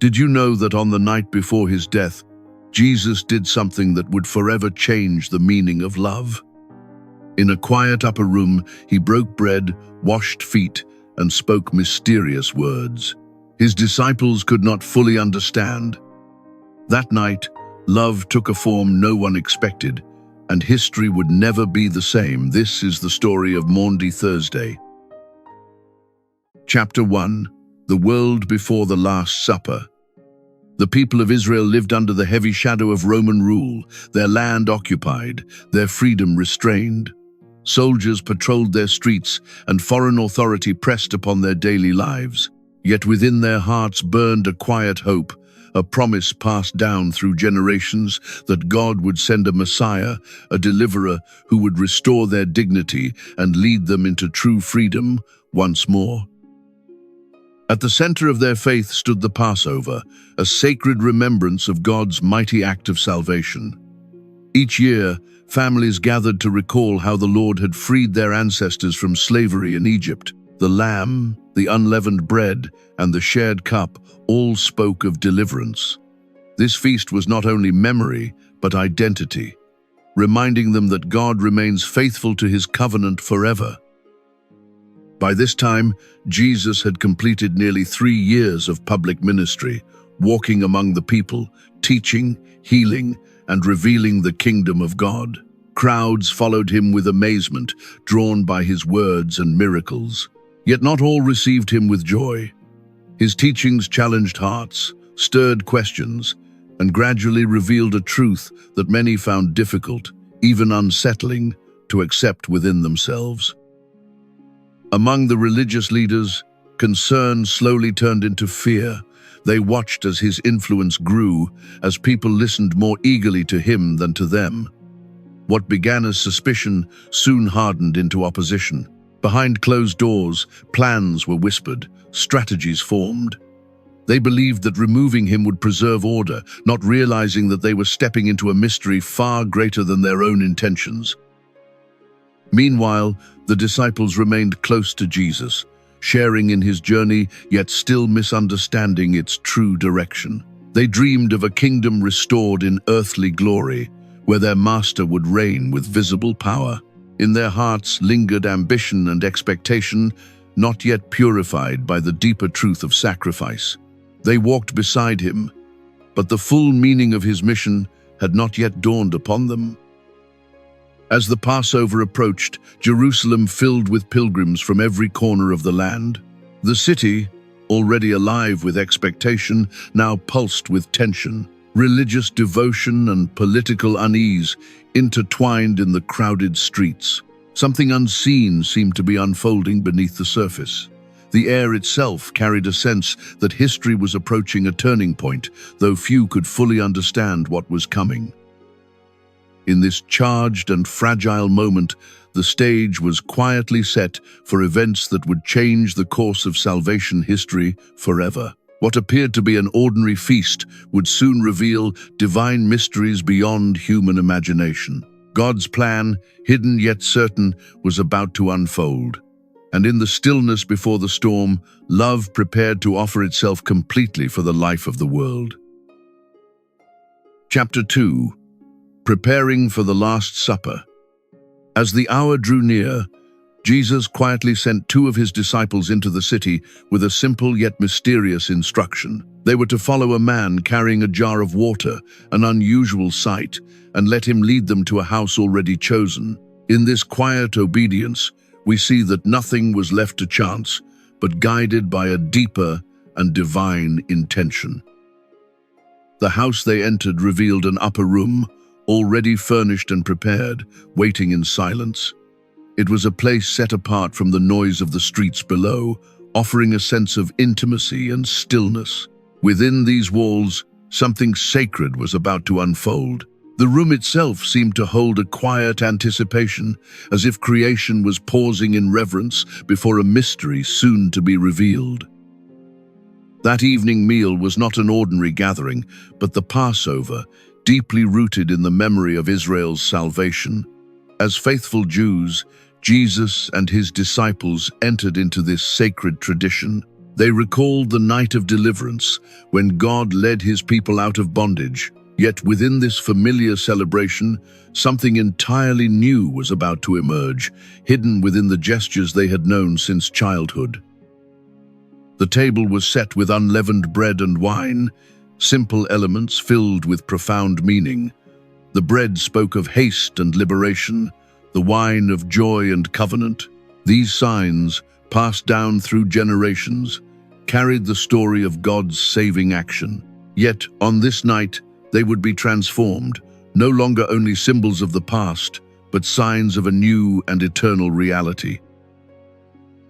Did you know that on the night before his death, Jesus did something that would forever change the meaning of love? In a quiet upper room, he broke bread, washed feet, and spoke mysterious words. His disciples could not fully understand. That night, love took a form no one expected, and history would never be the same. This is the story of Maundy Thursday. Chapter 1. The World Before the Last Supper. The people of Israel lived under the heavy shadow of Roman rule, their land occupied, their freedom restrained. Soldiers patrolled their streets, and foreign authority pressed upon their daily lives. Yet within their hearts burned a quiet hope, a promise passed down through generations that God would send a Messiah, a deliverer who would restore their dignity and lead them into true freedom once more. At the center of their faith stood the Passover, a sacred remembrance of God's mighty act of salvation. Each year, families gathered to recall how the Lord had freed their ancestors from slavery in Egypt. The lamb, the unleavened bread, and the shared cup all spoke of deliverance. This feast was not only memory, but identity, reminding them that God remains faithful to his covenant forever. By this time, Jesus had completed nearly 3 years of public ministry, walking among the people, teaching, healing, and revealing the kingdom of God. Crowds followed him with amazement, drawn by his words and miracles. Yet not all received him with joy. His teachings challenged hearts, stirred questions, and gradually revealed a truth that many found difficult, even unsettling, to accept within themselves. Among the religious leaders, concern slowly turned into fear. They watched as his influence grew, as people listened more eagerly to him than to them. What began as suspicion soon hardened into opposition. Behind closed doors, plans were whispered, strategies formed. They believed that removing him would preserve order, not realizing that they were stepping into a mystery far greater than their own intentions. Meanwhile, the disciples remained close to Jesus, sharing in his journey, yet still misunderstanding its true direction. They dreamed of a kingdom restored in earthly glory, where their master would reign with visible power. In their hearts lingered ambition and expectation, not yet purified by the deeper truth of sacrifice. They walked beside him, but the full meaning of his mission had not yet dawned upon them. As the Passover approached, Jerusalem filled with pilgrims from every corner of the land. The city, already alive with expectation, now pulsed with tension. Religious devotion and political unease intertwined in the crowded streets. Something unseen seemed to be unfolding beneath the surface. The air itself carried a sense that history was approaching a turning point, though few could fully understand what was coming. In this charged and fragile moment, the stage was quietly set for events that would change the course of salvation history forever. What appeared to be an ordinary feast would soon reveal divine mysteries beyond human imagination. God's plan, hidden yet certain, was about to unfold. And in the stillness before the storm, love prepared to offer itself completely for the life of the world. Chapter 2. Preparing for the Last Supper. As the hour drew near, Jesus quietly sent 2 of his disciples into the city with a simple yet mysterious instruction. They were to follow a man carrying a jar of water, an unusual sight, and let him lead them to a house already chosen. In this quiet obedience, we see that nothing was left to chance, but guided by a deeper and divine intention. The house they entered revealed an upper room, already furnished and prepared, waiting in silence. It was a place set apart from the noise of the streets below, offering a sense of intimacy and stillness. Within these walls, something sacred was about to unfold. The room itself seemed to hold a quiet anticipation, as if creation was pausing in reverence before a mystery soon to be revealed. That evening meal was not an ordinary gathering, but the Passover, deeply rooted in the memory of Israel's salvation. As faithful Jews, Jesus and his disciples entered into this sacred tradition. They recalled the night of deliverance, when God led his people out of bondage. Yet within this familiar celebration, something entirely new was about to emerge, hidden within the gestures they had known since childhood. The table was set with unleavened bread and wine, simple elements filled with profound meaning. The bread spoke of haste and liberation, the wine of joy and covenant. These signs, passed down through generations, carried the story of God's saving action. Yet, on this night, they would be transformed, no longer only symbols of the past, but signs of a new and eternal reality.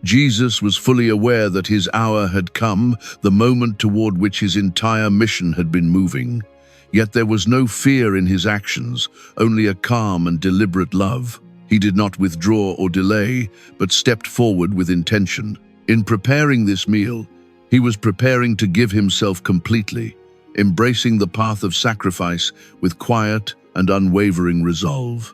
Jesus was fully aware that his hour had come, the moment toward which his entire mission had been moving. Yet there was no fear in his actions, only a calm and deliberate love. He did not withdraw or delay, but stepped forward with intention. In preparing this meal, he was preparing to give himself completely, embracing the path of sacrifice with quiet and unwavering resolve.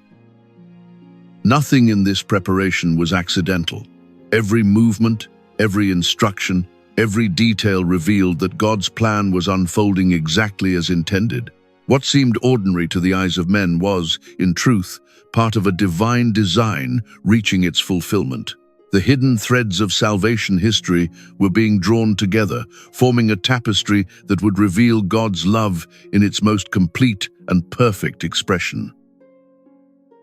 Nothing in this preparation was accidental. Every movement, every instruction, every detail revealed that God's plan was unfolding exactly as intended. What seemed ordinary to the eyes of men was, in truth, part of a divine design reaching its fulfillment. The hidden threads of salvation history were being drawn together, forming a tapestry that would reveal God's love in its most complete and perfect expression.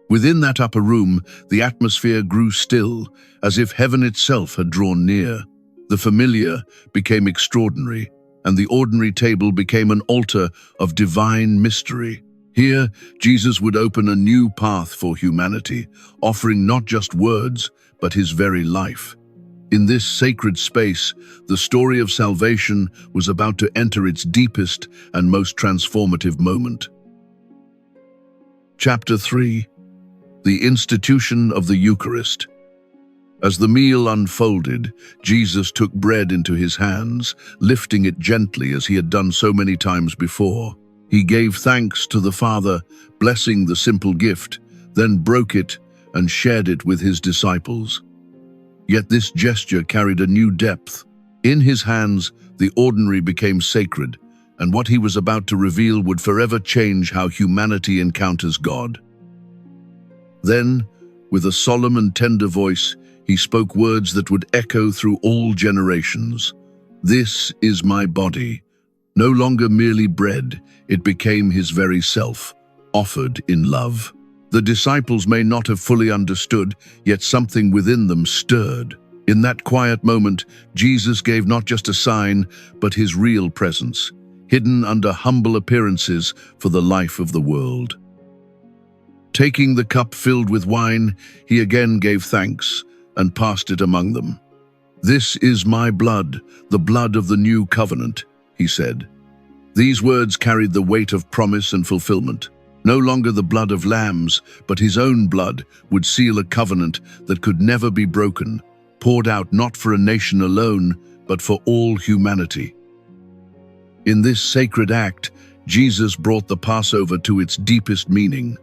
Within that upper room, the atmosphere grew still, as if heaven itself had drawn near. The familiar became extraordinary, and the ordinary table became an altar of divine mystery. Here, Jesus would open a new path for humanity, offering not just words, but his very life. In this sacred space, the story of salvation was about to enter its deepest and most transformative moment. Chapter 3. The Institution of the Eucharist. As the meal unfolded, Jesus took bread into his hands, lifting it gently as he had done so many times before. He gave thanks to the Father, blessing the simple gift, then broke it and shared it with his disciples. Yet this gesture carried a new depth. In his hands, the ordinary became sacred, and what he was about to reveal would forever change how humanity encounters God. Then, with a solemn and tender voice, he spoke words that would echo through all generations. "This is my body." No longer merely bread, it became his very self, offered in love. The disciples may not have fully understood, yet something within them stirred. In that quiet moment, Jesus gave not just a sign, but his real presence, hidden under humble appearances for the life of the world. Taking the cup filled with wine, he again gave thanks and passed it among them. "This is my blood, the blood of the new covenant," he said. These words carried the weight of promise and fulfillment. No longer the blood of lambs, but his own blood would seal a covenant that could never be broken, poured out not for a nation alone, but for all humanity. In this sacred act, Jesus brought the Passover to its deepest meaning.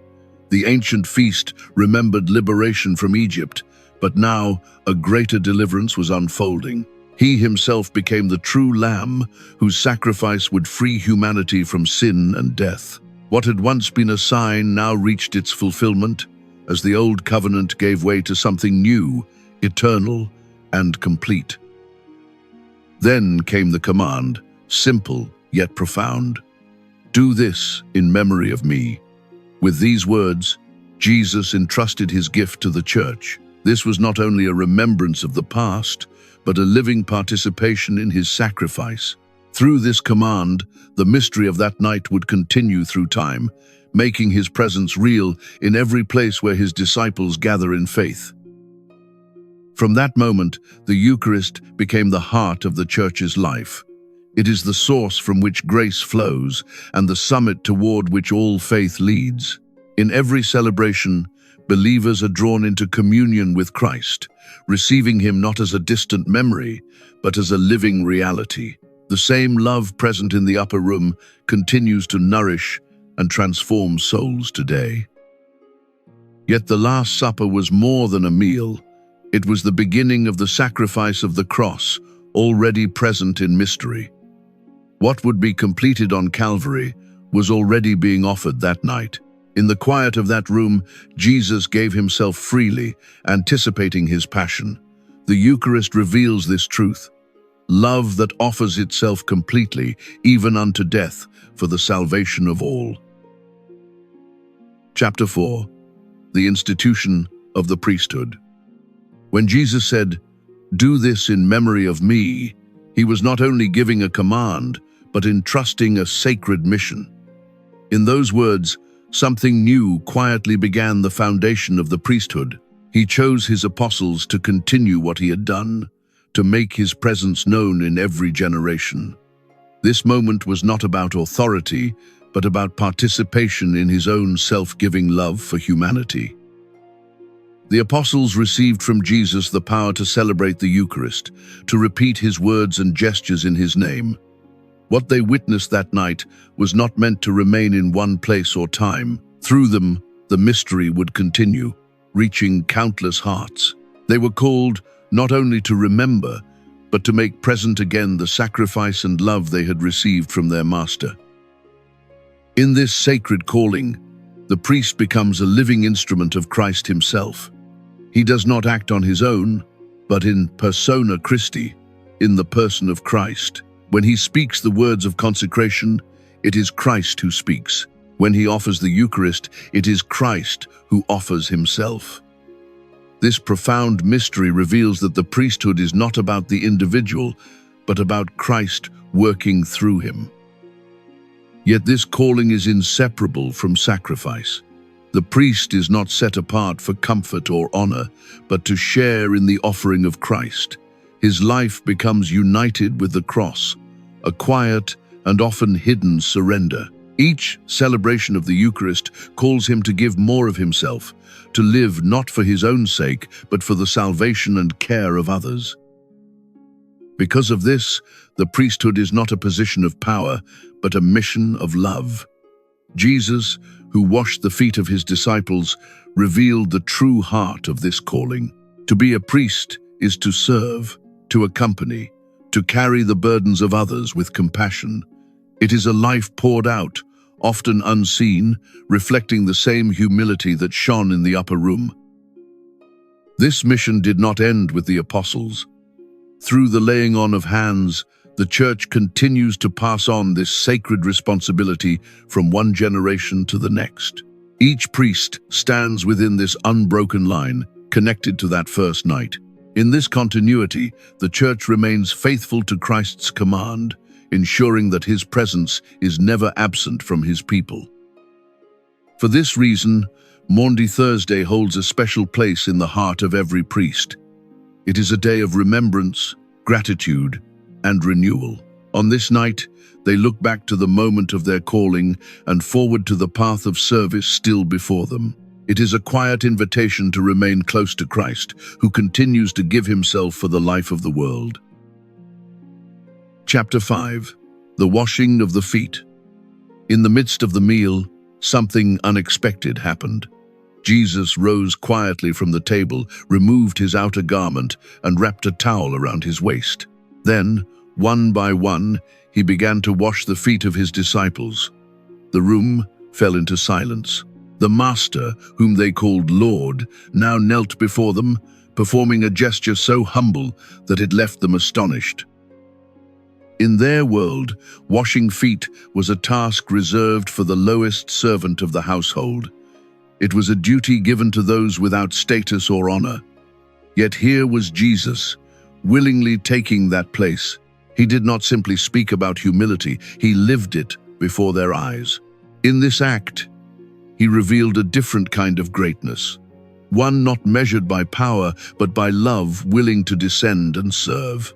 The ancient feast remembered liberation from Egypt, but now a greater deliverance was unfolding. He himself became the true Lamb, whose sacrifice would free humanity from sin and death. What had once been a sign now reached its fulfillment, as the old covenant gave way to something new, eternal, and complete. Then came the command, simple yet profound. "Do this in memory of me." With these words, Jesus entrusted his gift to the Church. This was not only a remembrance of the past, but a living participation in his sacrifice. Through this command, the mystery of that night would continue through time, making his presence real in every place where his disciples gather in faith. From that moment, the Eucharist became the heart of the Church's life. It is the source from which grace flows and the summit toward which all faith leads. In every celebration, believers are drawn into communion with Christ, receiving him not as a distant memory, but as a living reality. The same love present in the upper room continues to nourish and transform souls today. Yet the Last Supper was more than a meal. It was the beginning of the sacrifice of the cross, already present in mystery. What would be completed on Calvary was already being offered that night. In the quiet of that room, Jesus gave himself freely, anticipating his passion. The Eucharist reveals this truth: love that offers itself completely, even unto death, for the salvation of all. Chapter 4. The institution of the priesthood. When Jesus said, "Do this in memory of me," he was not only giving a command, but entrusting a sacred mission. In those words, something new quietly began the foundation of the priesthood. He chose his apostles to continue what he had done, to make his presence known in every generation. This moment was not about authority, but about participation in his own self-giving love for humanity. The apostles received from Jesus the power to celebrate the Eucharist, to repeat his words and gestures in his name. What they witnessed that night was not meant to remain in one place or time. Through them, the mystery would continue, reaching countless hearts. They were called not only to remember, but to make present again the sacrifice and love they had received from their Master. In this sacred calling, the priest becomes a living instrument of Christ himself. He does not act on his own, but in persona Christi, in the person of Christ. When he speaks the words of consecration, it is Christ who speaks. When he offers the Eucharist, it is Christ who offers himself. This profound mystery reveals that the priesthood is not about the individual, but about Christ working through him. Yet this calling is inseparable from sacrifice. The priest is not set apart for comfort or honor, but to share in the offering of Christ. His life becomes united with the cross, a quiet and often hidden surrender. Each celebration of the Eucharist calls him to give more of himself, to live not for his own sake, but for the salvation and care of others. Because of this, the priesthood is not a position of power, but a mission of love. Jesus, who washed the feet of his disciples, revealed the true heart of this calling. To be a priest is to serve, to accompany, to carry the burdens of others with compassion. It is a life poured out, often unseen, reflecting the same humility that shone in the upper room. This mission did not end with the apostles. Through the laying on of hands, the Church continues to pass on this sacred responsibility from one generation to the next. Each priest stands within this unbroken line, connected to that first night. In this continuity, the Church remains faithful to Christ's command, ensuring that his presence is never absent from his people. For this reason, Maundy Thursday holds a special place in the heart of every priest. It is a day of remembrance, gratitude, and renewal. On this night, they look back to the moment of their calling and forward to the path of service still before them. It is a quiet invitation to remain close to Christ, who continues to give himself for the life of the world. Chapter 5. The washing of the feet. In the midst of the meal, something unexpected happened. Jesus rose quietly from the table, removed his outer garment, and wrapped a towel around his waist. Then, one by one, he began to wash the feet of his disciples. The room fell into silence. The Master, whom they called Lord, now knelt before them, performing a gesture so humble that it left them astonished. In their world, washing feet was a task reserved for the lowest servant of the household. It was a duty given to those without status or honor. Yet here was Jesus, willingly taking that place. He did not simply speak about humility, he lived it before their eyes. In this act, he revealed a different kind of greatness, one not measured by power, but by love willing to descend and serve.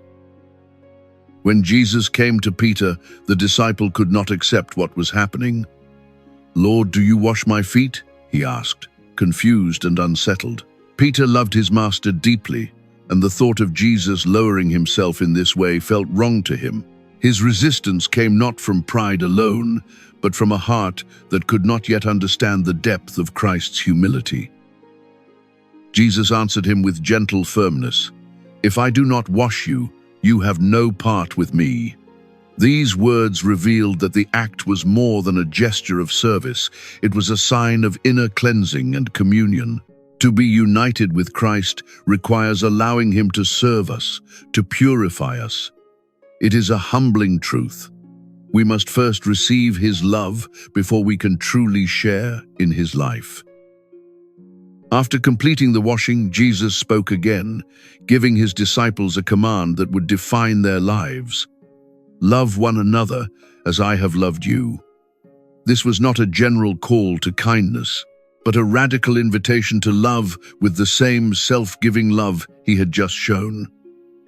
When Jesus came to Peter, the disciple could not accept what was happening. "Lord, do you wash my feet?" he asked, confused and unsettled. Peter loved his master deeply, and the thought of Jesus lowering himself in this way felt wrong to him. His resistance came not from pride alone, but from a heart that could not yet understand the depth of Christ's humility. Jesus answered him with gentle firmness, "If I do not wash you, You have no part with me." These words revealed that the act was more than a gesture of service. It was a sign of inner cleansing and communion. To be united with Christ requires allowing him to serve us, to purify us. It is a humbling truth. We must first receive his love before we can truly share in his life. After completing the washing, Jesus spoke again, giving his disciples a command that would define their lives. "Love one another as I have loved you." This was not a general call to kindness, but a radical invitation to love with the same self-giving love he had just shown.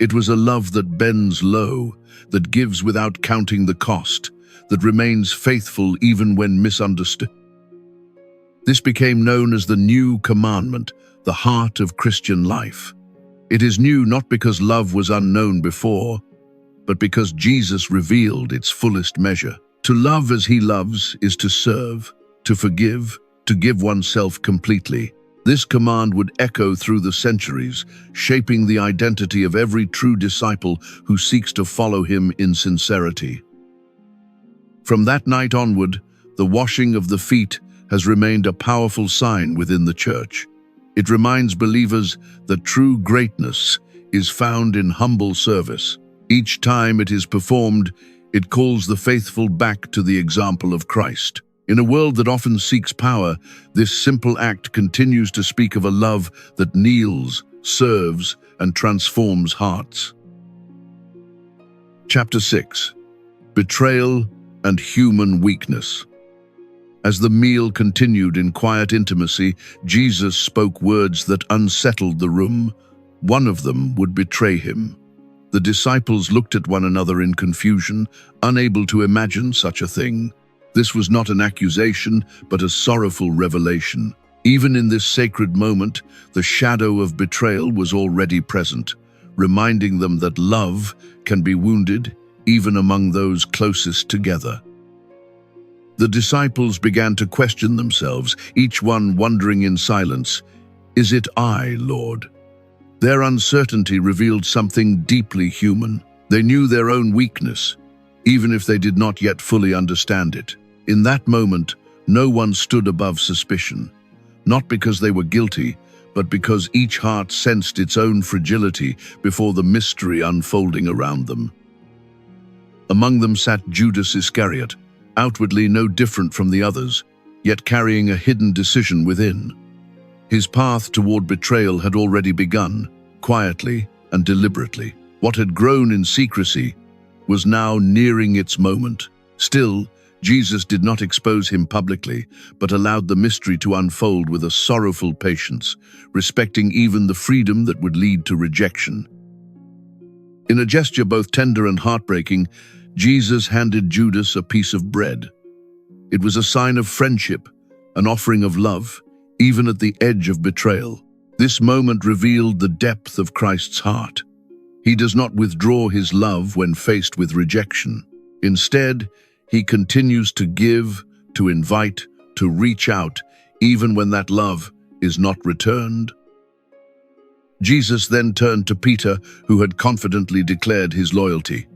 It was a love that bends low, that gives without counting the cost, that remains faithful even when misunderstood. This became known as the new commandment, the heart of Christian life. It is new not because love was unknown before, but because Jesus revealed its fullest measure. To love as he loves is to serve, to forgive, to give oneself completely. This command would echo through the centuries, shaping the identity of every true disciple who seeks to follow him in sincerity. From that night onward, the washing of the feet has remained a powerful sign within the Church. It reminds believers that true greatness is found in humble service. Each time it is performed, it calls the faithful back to the example of Christ. In a world that often seeks power, this simple act continues to speak of a love that kneels, serves, and transforms hearts. Chapter 6. Betrayal and Human Weakness. As the meal continued in quiet intimacy, Jesus spoke words that unsettled the room. One of them would betray him. The disciples looked at one another in confusion, unable to imagine such a thing. This was not an accusation, but a sorrowful revelation. Even in this sacred moment, the shadow of betrayal was already present, reminding them that love can be wounded even among those closest together. The disciples began to question themselves, each one wondering in silence, "Is it I, Lord?" Their uncertainty revealed something deeply human. They knew their own weakness, even if they did not yet fully understand it. In that moment, no one stood above suspicion, not because they were guilty, but because each heart sensed its own fragility before the mystery unfolding around them. Among them sat Judas Iscariot, outwardly no different from the others, yet carrying a hidden decision within. His path toward betrayal had already begun, quietly and deliberately. What had grown in secrecy was now nearing its moment. Still, Jesus did not expose him publicly, but allowed the mystery to unfold with a sorrowful patience, respecting even the freedom that would lead to rejection. In a gesture both tender and heartbreaking, Jesus handed Judas a piece of bread. It was a sign of friendship, an offering of love, even at the edge of betrayal. This moment revealed the depth of Christ's heart. He does not withdraw his love when faced with rejection. Instead, he continues to give, to invite, to reach out, even when that love is not returned. Jesus then turned to Peter, who had confidently declared his loyalty.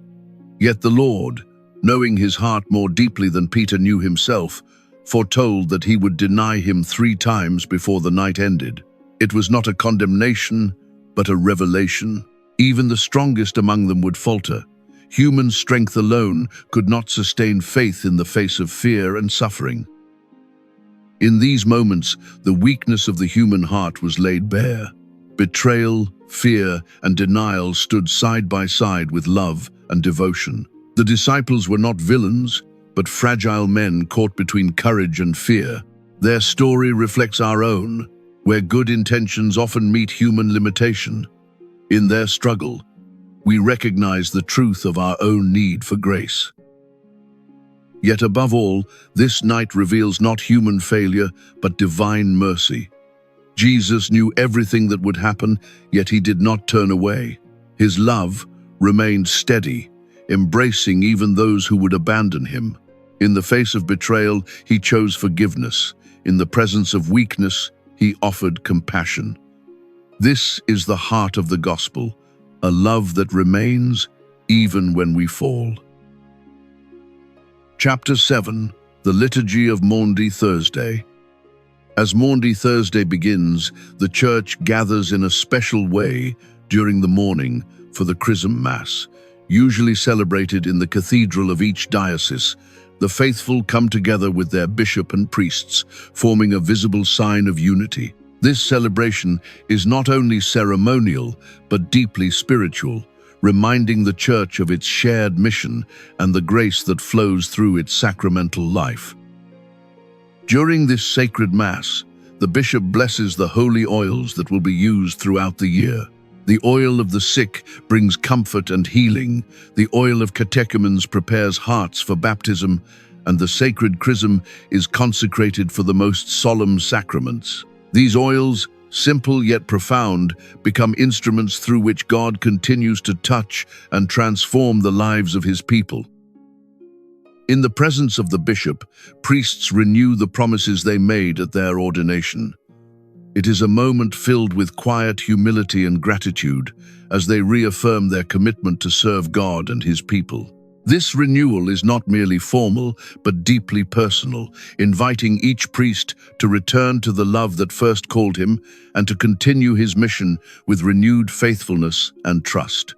Yet the Lord, knowing his heart more deeply than Peter knew himself, foretold that he would deny him 3 times before the night ended. It was not a condemnation, but a revelation. Even the strongest among them would falter. Human strength alone could not sustain faith in the face of fear and suffering. In these moments, the weakness of the human heart was laid bare. Betrayal, fear, and denial stood side by side with love and devotion. The disciples were not villains, but fragile men caught between courage and fear. Their story reflects our own, where good intentions often meet human limitation. In their struggle, we recognize the truth of our own need for grace. Yet above all, this night reveals not human failure, but divine mercy. Jesus knew everything that would happen, yet he did not turn away. His love remained steady, embracing even those who would abandon him. In the face of betrayal, he chose forgiveness. In the presence of weakness, he offered compassion. This is the heart of the gospel, a love that remains even when we fall. Chapter 7. The Liturgy of Maundy Thursday. As Maundy Thursday begins, the Church gathers in a special way during the morning for the Chrism Mass, usually celebrated in the cathedral of each diocese. The faithful come together with their bishop and priests, forming a visible sign of unity. This celebration is not only ceremonial, but deeply spiritual, reminding the Church of its shared mission and the grace that flows through its sacramental life. During this sacred Mass, the bishop blesses the holy oils that will be used throughout the year. The oil of the sick brings comfort and healing, the oil of catechumens prepares hearts for baptism, and the sacred chrism is consecrated for the most solemn sacraments. These oils, simple yet profound, become instruments through which God continues to touch and transform the lives of his people. In the presence of the bishop, priests renew the promises they made at their ordination. It is a moment filled with quiet humility and gratitude as they reaffirm their commitment to serve God and his people. This renewal is not merely formal, but deeply personal, inviting each priest to return to the love that first called him and to continue his mission with renewed faithfulness and trust.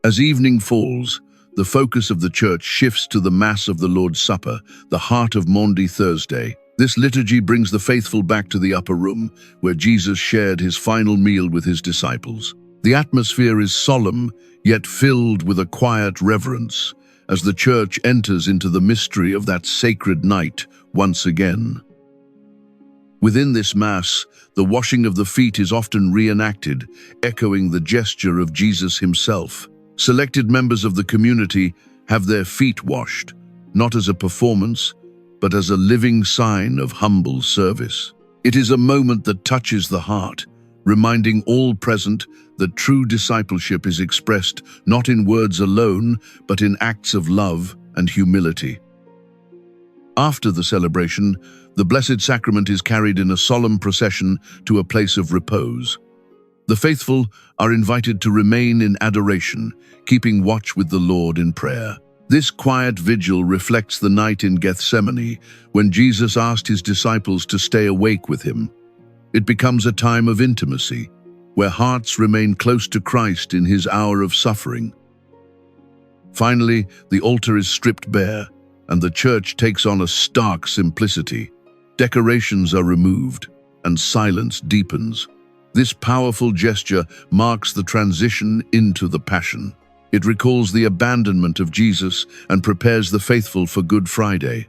As evening falls, the focus of the Church shifts to the Mass of the Lord's Supper, the heart of Maundy Thursday. This liturgy brings the faithful back to the upper room, where Jesus shared his final meal with his disciples. The atmosphere is solemn, yet filled with a quiet reverence, as the Church enters into the mystery of that sacred night once again. Within this Mass, the washing of the feet is often reenacted, echoing the gesture of Jesus himself. Selected members of the community have their feet washed, not as a performance, but as a living sign of humble service. It is a moment that touches the heart, reminding all present that true discipleship is expressed not in words alone, but in acts of love and humility. After the celebration, the Blessed Sacrament is carried in a solemn procession to a place of repose. The faithful are invited to remain in adoration, keeping watch with the Lord in prayer. This quiet vigil reflects the night in Gethsemane, when Jesus asked his disciples to stay awake with him. It becomes a time of intimacy, where hearts remain close to Christ in his hour of suffering. Finally, the altar is stripped bare, and the Church takes on a stark simplicity. Decorations are removed, and silence deepens. This powerful gesture marks the transition into the Passion. It recalls the abandonment of Jesus and prepares the faithful for Good Friday.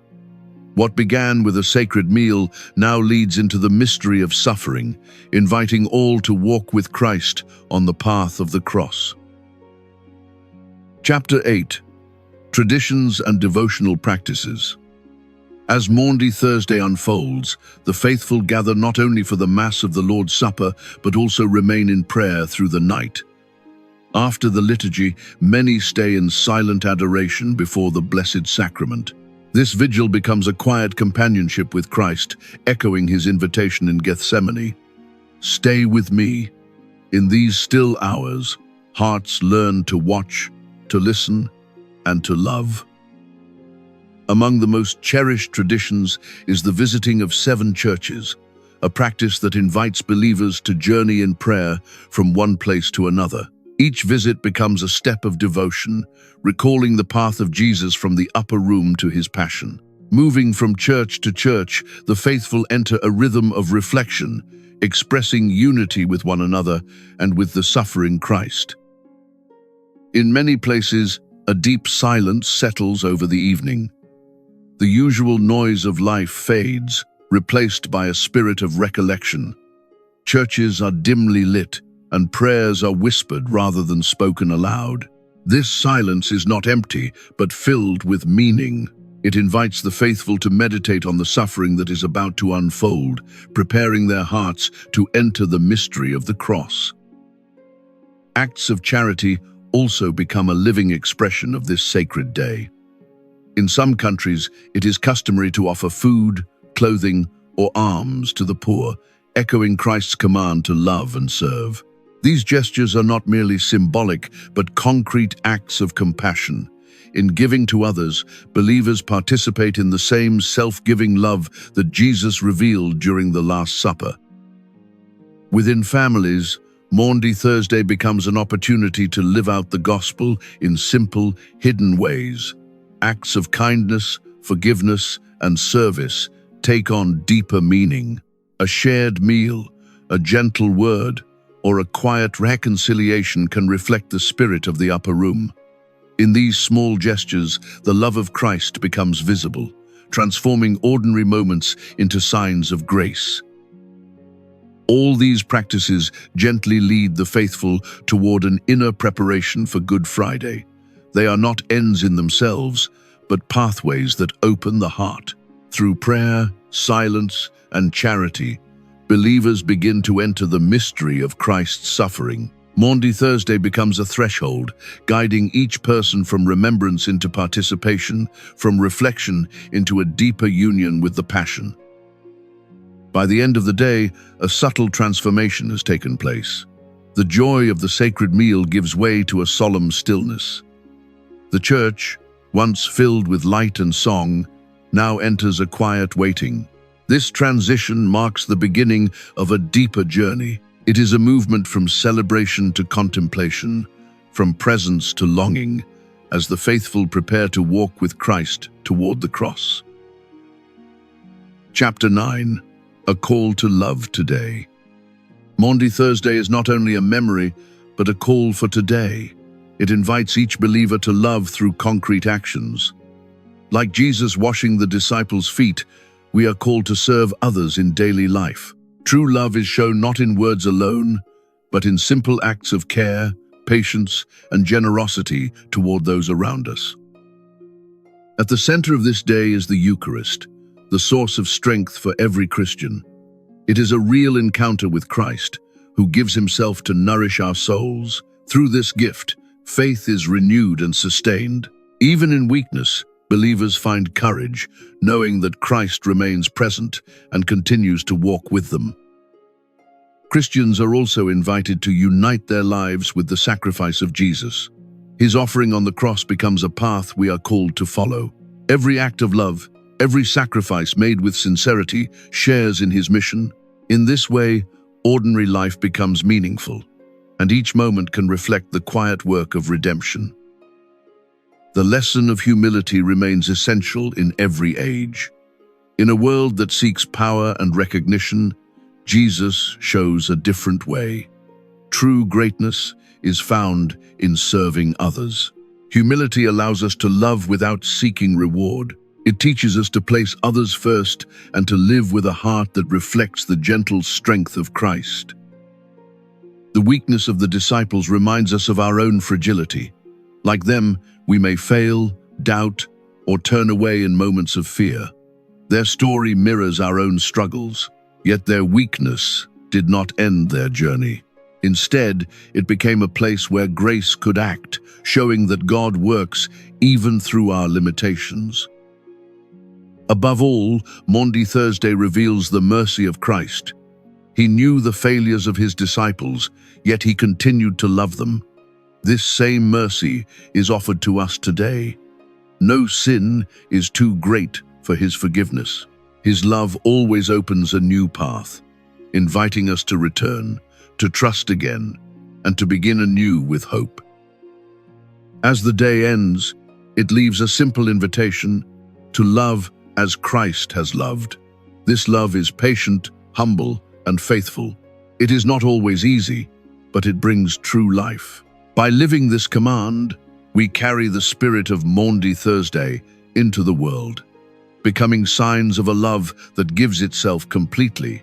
What began with a sacred meal now leads into the mystery of suffering, inviting all to walk with Christ on the path of the cross. Chapter 8. Traditions and Devotional Practices. As Maundy Thursday unfolds, the faithful gather not only for the Mass of the Lord's Supper, but also remain in prayer through the night. After the liturgy, many stay in silent adoration before the Blessed Sacrament. This vigil becomes a quiet companionship with Christ, echoing his invitation in Gethsemane. Stay with me. In these still hours, hearts learn to watch, to listen, and to love. Among the most cherished traditions is the visiting of 7 churches, a practice that invites believers to journey in prayer from one place to another. Each visit becomes a step of devotion, recalling the path of Jesus from the upper room to his Passion. Moving from church to church, the faithful enter a rhythm of reflection, expressing unity with one another and with the suffering Christ. In many places, a deep silence settles over the evening. The usual noise of life fades, replaced by a spirit of recollection. Churches are dimly lit, and prayers are whispered rather than spoken aloud. This silence is not empty, but filled with meaning. It invites the faithful to meditate on the suffering that is about to unfold, preparing their hearts to enter the mystery of the cross. Acts of charity also become a living expression of this sacred day. In some countries, it is customary to offer food, clothing, or alms to the poor, echoing Christ's command to love and serve. These gestures are not merely symbolic, but concrete acts of compassion. In giving to others, believers participate in the same self-giving love that Jesus revealed during the Last Supper. Within families, Maundy Thursday becomes an opportunity to live out the gospel in simple, hidden ways. Acts of kindness, forgiveness, and service take on deeper meaning. A shared meal, a gentle word, or a quiet reconciliation can reflect the spirit of the upper room. In these small gestures, the love of Christ becomes visible, transforming ordinary moments into signs of grace. All these practices gently lead the faithful toward an inner preparation for Good Friday. They are not ends in themselves, but pathways that open the heart. Through prayer, silence, and charity, believers begin to enter the mystery of Christ's suffering. Maundy Thursday becomes a threshold, guiding each person from remembrance into participation, from reflection into a deeper union with the Passion. By the end of the day, a subtle transformation has taken place. The joy of the sacred meal gives way to a solemn stillness. The church, once filled with light and song, now enters a quiet waiting. This transition marks the beginning of a deeper journey. It is a movement from celebration to contemplation, from presence to longing, as the faithful prepare to walk with Christ toward the cross. Chapter 9. A Call to Love Today. Maundy Thursday is not only a memory, but a call for today. It invites each believer to love through concrete actions. Like Jesus washing the disciples' feet, we are called to serve others in daily life. True love is shown not in words alone, but in simple acts of care, patience, and generosity toward those around us. At the center of this day is the Eucharist, the source of strength for every Christian. It is a real encounter with Christ, who gives himself to nourish our souls. Through this gift, faith is renewed and sustained. Even in weakness, believers find courage, knowing that Christ remains present and continues to walk with them. Christians are also invited to unite their lives with the sacrifice of Jesus. His offering on the cross becomes a path we are called to follow. Every act of love, every sacrifice made with sincerity, shares in his mission. In this way, ordinary life becomes meaningful, and each moment can reflect the quiet work of redemption. The lesson of humility remains essential in every age. In a world that seeks power and recognition, Jesus shows a different way. True greatness is found in serving others. Humility allows us to love without seeking reward. It teaches us to place others first and to live with a heart that reflects the gentle strength of Christ. The weakness of the disciples reminds us of our own fragility. Like them, we may fail, doubt, or turn away in moments of fear. Their story mirrors our own struggles, yet their weakness did not end their journey. Instead, it became a place where grace could act, showing that God works even through our limitations. Above all, Maundy Thursday reveals the mercy of Christ. He knew the failures of his disciples, yet he continued to love them. This same mercy is offered to us today. No sin is too great for his forgiveness. His love always opens a new path, inviting us to return, to trust again, and to begin anew with hope. As the day ends, it leaves a simple invitation to love as Christ has loved. This love is patient, humble, and faithful. It is not always easy, but it brings true life. By living this command, we carry the spirit of Maundy Thursday into the world, becoming signs of a love that gives itself completely